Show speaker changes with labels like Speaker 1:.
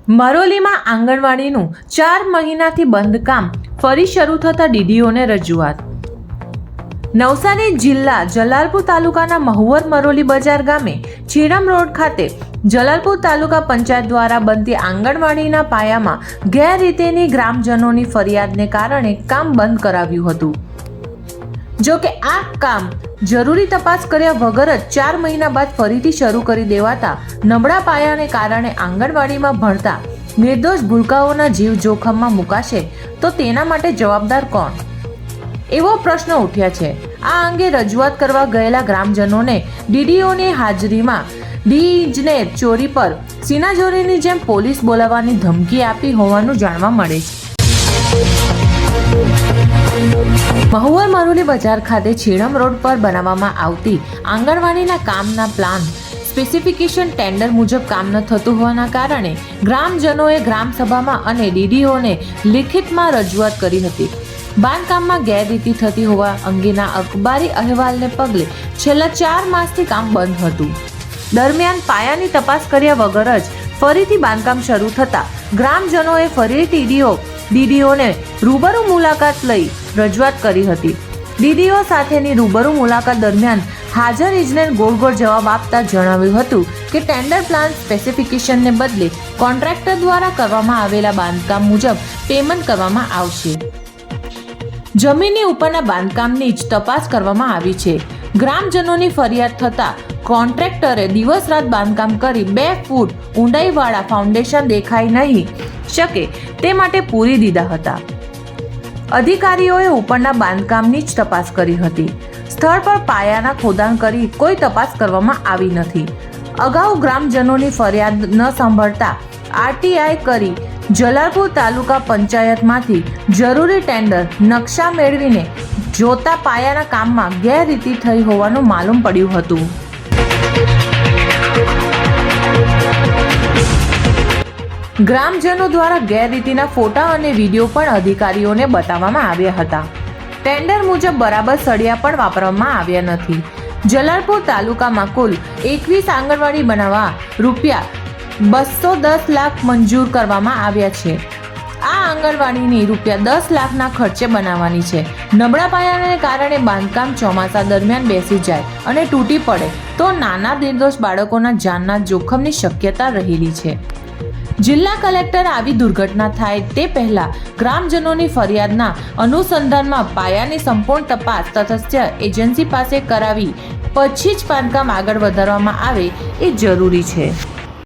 Speaker 1: મરોલીમાં આંગણવાડીનું 4 મહિનાથી બંધ કામ ફરી શરૂ થતા ડીડીઓને રજૂઆત. નવસારી જિલ્લા જલાલપુર તાલુકાના મહુવર મરોલી બજાર ગામે છીણમ રોડ ખાતે જલાલપુર તાલુકા પંચાયત દ્વારા બનતી આંગણવાડીના પાયામાં ગેરરીતિની ગ્રામજનોની ફરિયાદને કારણે કામ બંધ કરાવ્યું હતું. જો કે આ કામ જરૂરી તપાસ કર્યા વગર જ 4 મહિના બાદ ફરીથી શરૂ કરી દેવાતા નબળા પાયાને કારણે આંગણવાડીમાં ભણતા નિર્દોષ ભૂલકાઓના જીવ જોખમમાં મુકાશે તો તેના માટે જવાબદાર કોણ? એવો પ્રશ્ન ઉઠ્યા છે. આ અંગે રજૂઆત કરવા ગયેલા ગ્રામજનોને ડીડીઓની હાજરીમાં ડી ઇજનેર ચોરી પર સીનાચોરીની જેમ પોલીસ બોલાવવાની ધમકી આપી હોવાનું જાણવા મળે છે. મહુવર મરોલી બજાર ખાતે છીણમ રોડ પર બનાવવામાં આવતી આંગણવાડીના કામના પ્લાન સ્પેસિફિકેશન ટેન્ડર મુજબ કામ ન થતું હોવાના કારણે ગ્રામજનોએ ગ્રામસભામાં અને ડીડીઓને લિખિતમાં રજૂઆત કરી હતી. બાંધકામમાં ગેરરીતિ થતી હોવા અંગેના અખબારી અહેવાલને પગલે છેલ્લા 4 માસથી કામ બંધ હતું. દરમિયાન પાયાની તપાસ કર્યા વગર જ ફરીથી બાંધકામ શરૂ થતા ગ્રામજનોએ ફરી ડીડીઓને રૂબરૂ મુલાકાત લઈ રજૂઆત કરી હતી. ડીડીઓ સાથેની રૂબરૂ મુલાકાત દરમિયાન હાજર ઇજનેર ગોળ જવાબ આપતા જણાવ્યું હતું કે ટેન્ડર પ્લાન સ્પેસિફિકેશનને બદલે કોન્ટ્રાક્ટર દ્વારા કરવામાં આવેલા બાંધકામ મુજબ પેમેન્ટ કરવામાં આવશે. જમીનની ઉપરના બાંધકામની જ તપાસ કરવામાં આવી છે. ગ્રામજનોની ફરિયાદ થતા કોન્ટ્રાક્ટરે દિવસ રાત બાંધકામ કરી 2 ફૂટ ઊંડાઈવાળા ફાઉન્ડેશન દેખાઈ નહીં શકે તે માટે પૂરી દીધા હતા. અધિકારીઓએ ઉપરના બાંધકામની જ તપાસ કરી હતી. સ્થળ પર પાયાના ખોદાણ કરી કોઈ તપાસ કરવામાં આવી નથી. અગાઉ ગ્રામજનોની ફરિયાદ ન સાંભળતા આરટીઆઈ કરી જલાલપુર તાલુકા પંચાયતમાંથી જરૂરી ટેન્ડર નકશા મેળવીને જોતા પાયાના કામમાં ગેરરીતિ થઈ હોવાનું માલુમ પડ્યું હતું. ગ્રામજનો દ્વારા ગેરરીતિના ફોટા અને વિડીયો પણ અધિકારીઓને બતાવવામાં આવ્યા હતા. ટેન્ડર મુજબ બરાબર સળિયા પણ વાપરવામાં આવ્યા નથી. જલાલપુર તાલુકામાં કુલ 21 આંગણવાડી બનાવવા રૂપિયા 210 લાખ મંજૂર કરવામાં આવ્યા છે. આ આંગણવાડીની રૂપિયા 10 લાખના ખર્ચે બનાવવાની છે. નબળા પાયાને કારણે બાંધકામ ચોમાસા દરમિયાન બેસી જાય અને તૂટી પડે તો નાના નિર્દોષ બાળકોના જાનના જોખમની શક્યતા રહેલી છે. જિલ્લા કલેક્ટર આવી દુર્ઘટના થાય તે પહેલા ગ્રામજનોની ફરિયાદના અનુસંધાનમાં પાયાની સંપૂર્ણ તપાસ તટસ્થ એજન્સી પાસે કરાવી પછી જ બાંધકામ આગળ વધારવામાં આવે એ જરૂરી છે.